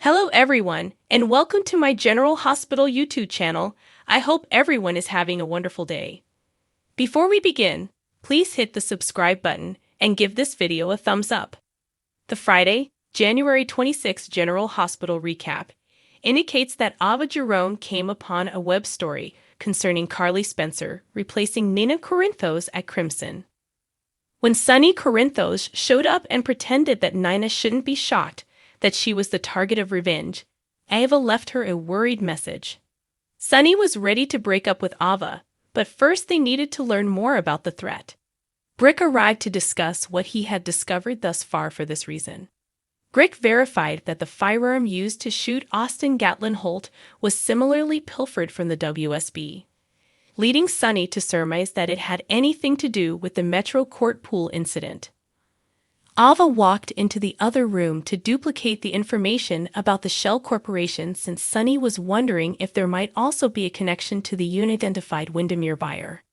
Hello everyone, and welcome to my General Hospital YouTube channel. I hope everyone is having a wonderful day. Before we begin, please hit the subscribe button and give this video a thumbs up. The Friday, January 26 General Hospital recap indicates that Ava Jerome came upon a web story concerning Carly Spencer replacing Nina Corinthos at Crimson. When Sonny Corinthos showed up and pretended that Nina shouldn't be shocked that she was the target of revenge, Ava left her a worried message. Sonny was ready to break up with Ava, but first they needed to learn more about the threat. Brick arrived to discuss what he had discovered thus far for this reason. Brick verified that the firearm used to shoot Austin Gatlin Holt was similarly pilfered from the WSB, leading Sonny to surmise that it had anything to do with the Metro Court Pool incident. Ava walked into the other room to duplicate the information about the Shell Corporation since Sonny was wondering if there might also be a connection to the unidentified Windermere buyer.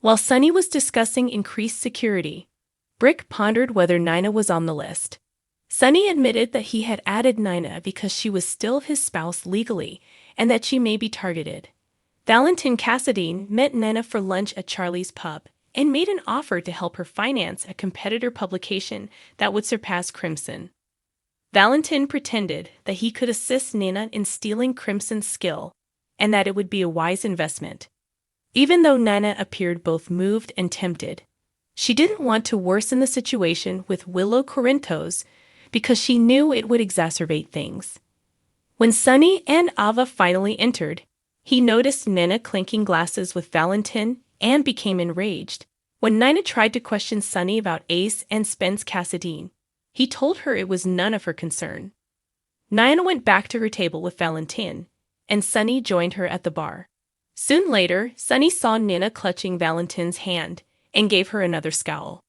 While Sonny was discussing increased security, Brick pondered whether Nina was on the list. Sonny admitted that he had added Nina because she was still his spouse legally and that she may be targeted. Valentin Cassadine met Nina for lunch at Charlie's Pub and made an offer to help her finance a competitor publication that would surpass Crimson. Valentin pretended that he could assist Nina in stealing Crimson's skill and that it would be a wise investment. Even though Nina appeared both moved and tempted, she didn't want to worsen the situation with Willow Corinthos because she knew it would exacerbate things. When Sonny and Ava finally entered, he noticed Nina clinking glasses with Valentin and became enraged. When Nina tried to question Sonny about Ace and Spence Cassadine, he told her it was none of her concern. Nina went back to her table with Valentin, and Sonny joined her at the bar. Soon later, Sonny saw Nina clutching Valentin's hand and gave her another scowl.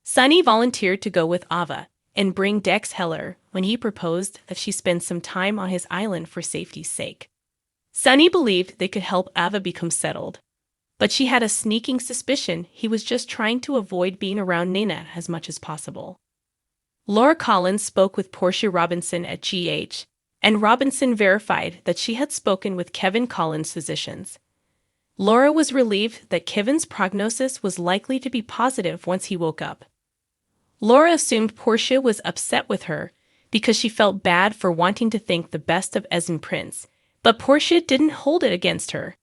Sonny volunteered to go with Ava and bring Dex Heller when he proposed that she spend some time on his island for safety's sake. Sonny believed they could help Ava become settled, but she had a sneaking suspicion he was just trying to avoid being around Nina as much as possible. Laura Collins spoke with Portia Robinson at GH, and Robinson verified that she had spoken with Kevin Collins' physicians. Laura was relieved that Kevin's prognosis was likely to be positive once he woke up. Laura assumed Portia was upset with her because she felt bad for wanting to think the best of Esm Prince, but Portia didn't hold it against her.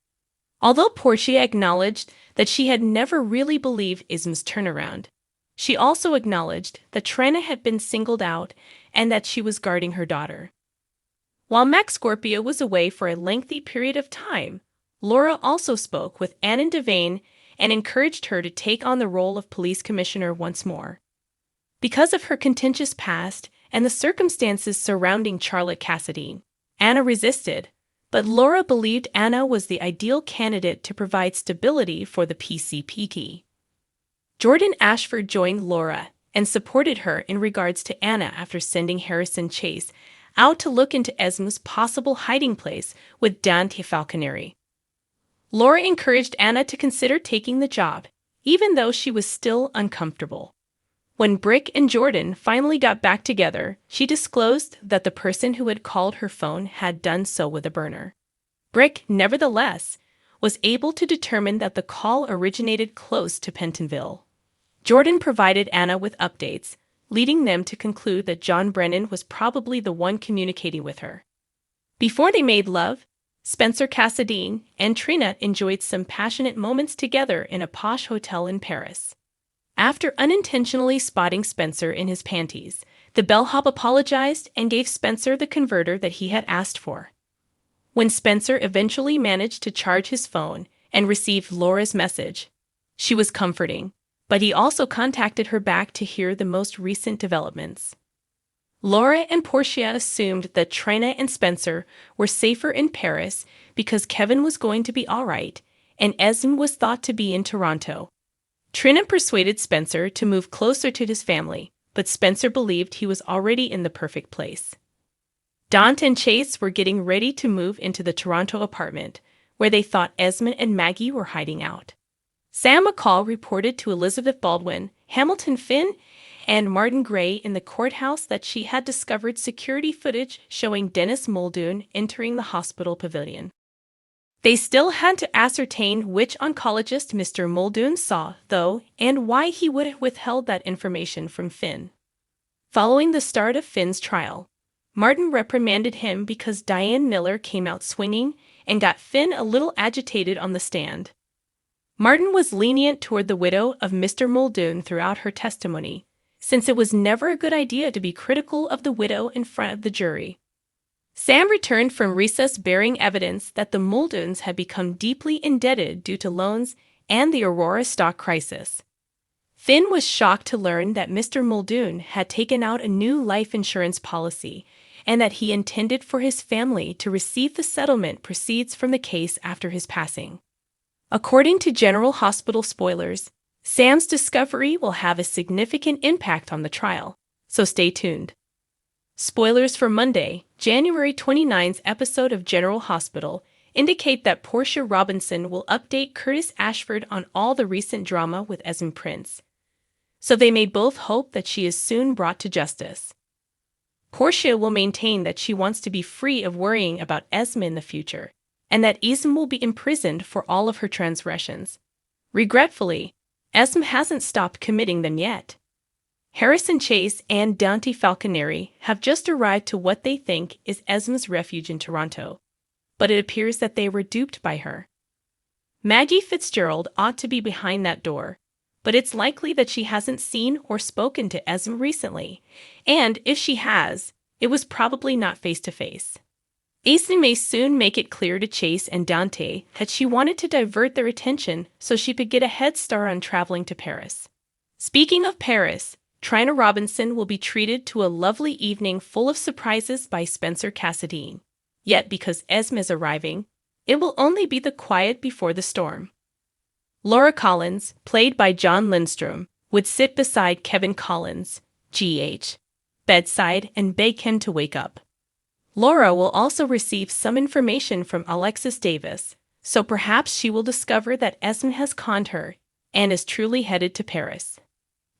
Although Portia acknowledged that she had never really believed Ism's turnaround, she also acknowledged that Trina had been singled out and that she was guarding her daughter. While Max Scorpio was away for a lengthy period of time, Laura also spoke with Annan Devane and encouraged her to take on the role of police commissioner once more. Because of her contentious past and the circumstances surrounding Charlotte Cassadine, Anna resisted, but Laura believed Anna was the ideal candidate to provide stability for the PCPT. Jordan Ashford joined Laura and supported her in regards to Anna after sending Harrison Chase out to look into Esm's possible hiding place with Dante Falconeri. Laura encouraged Anna to consider taking the job, even though she was still uncomfortable. When Brick and Jordan finally got back together, she disclosed that the person who had called her phone had done so with a burner. Brick, nevertheless, was able to determine that the call originated close to Pentonville. Jordan provided Anna with updates, leading them to conclude that John Brennan was probably the one communicating with her. Before they made love, Spencer Cassadine and Trina enjoyed some passionate moments together in a posh hotel in Paris. After unintentionally spotting Spencer in his panties, the bellhop apologized and gave Spencer the converter that he had asked for. When Spencer eventually managed to charge his phone and received Laura's message, she was comforting, but he also contacted her back to hear the most recent developments. Laura and Portia assumed that Trina and Spencer were safer in Paris because Kevin was going to be all right, and Esm was thought to be in Toronto. Trina persuaded Spencer to move closer to his family, but Spencer believed he was already in the perfect place. Dante and Chase were getting ready to move into the Toronto apartment, where they thought Esmond and Maggie were hiding out. Sam McCall reported to Elizabeth Baldwin, Hamilton Finn, and Martin Gray in the courthouse that she had discovered security footage showing Dennis Muldoon entering the hospital pavilion. They still had to ascertain which oncologist Mr. Muldoon saw, though, and why he would have withheld that information from Finn. Following the start of Finn's trial, Martin reprimanded him because Diane Miller came out swinging and got Finn a little agitated on the stand. Martin was lenient toward the widow of Mr. Muldoon throughout her testimony, since it was never a good idea to be critical of the widow in front of the jury. Sam returned from recess bearing evidence that the Muldoons had become deeply indebted due to loans and the Aurora stock crisis. Finn was shocked to learn that Mr. Muldoon had taken out a new life insurance policy and that he intended for his family to receive the settlement proceeds from the case after his passing. According to General Hospital spoilers, Sam's discovery will have a significant impact on the trial, so stay tuned. Spoilers for Monday, January 29's episode of General Hospital indicate that Portia Robinson will update Curtis Ashford on all the recent drama with Esme Prince, so they may both hope that she is soon brought to justice. Portia will maintain that she wants to be free of worrying about Esme in the future, and that Esme will be imprisoned for all of her transgressions. Regretfully, Esme hasn't stopped committing them yet. Harrison Chase and Dante Falconeri have just arrived to what they think is Esme's refuge in Toronto, but it appears that they were duped by her. Maggie Fitzgerald ought to be behind that door, but it's likely that she hasn't seen or spoken to Esme recently, and if she has, it was probably not face-to-face. Esme may soon make it clear to Chase and Dante that she wanted to divert their attention so she could get a head start on traveling to Paris. Speaking of Paris, Trina Robinson will be treated to a lovely evening full of surprises by Spencer Cassadine. Yet because Esme is arriving, it will only be the quiet before the storm. Laura Collins, played by John Lindstrom, would sit beside Kevin Collins, G.H., bedside and beg him to wake up. Laura will also receive some information from Alexis Davis, so perhaps she will discover that Esme has conned her and is truly headed to Paris.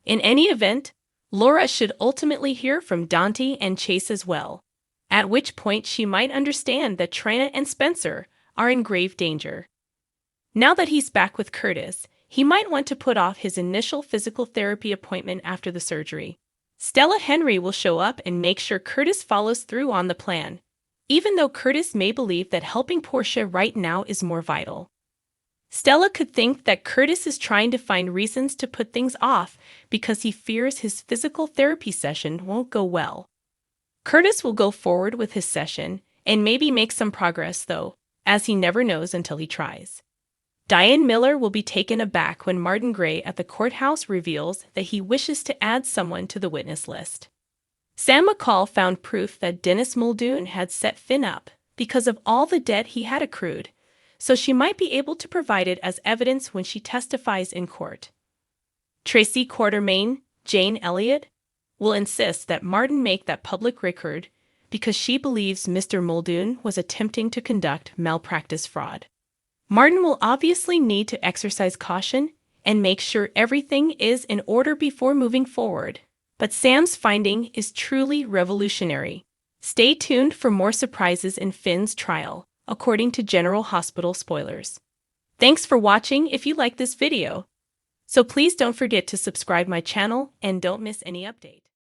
In any event, Laura should ultimately hear from Dante and Chase as well, at which point she might understand that Trina and Spencer are in grave danger. Now that he's back with Curtis, he might want to put off his initial physical therapy appointment after the surgery. Stella Henry will show up and make sure Curtis follows through on the plan, even though Curtis may believe that helping Portia right now is more vital. Stella could think that Curtis is trying to find reasons to put things off because he fears his physical therapy session won't go well. Curtis will go forward with his session and maybe make some progress, though, as he never knows until he tries. Diane Miller will be taken aback when Martin Gray at the courthouse reveals that he wishes to add someone to the witness list. Sam McCall found proof that Dennis Muldoon had set Finn up because of all the debt he had accrued, so she might be able to provide it as evidence when she testifies in court. Tracy Quartermaine, Jane Elliott, will insist that Martin make that public record because she believes Mr. Muldoon was attempting to conduct malpractice fraud. Martin will obviously need to exercise caution and make sure everything is in order before moving forward, but Sam's finding is truly revolutionary. Stay tuned for more surprises in Finn's trial, according to General Hospital spoilers. Thanks for watching if you like this video. So please don't forget to subscribe my channel and don't miss any updates.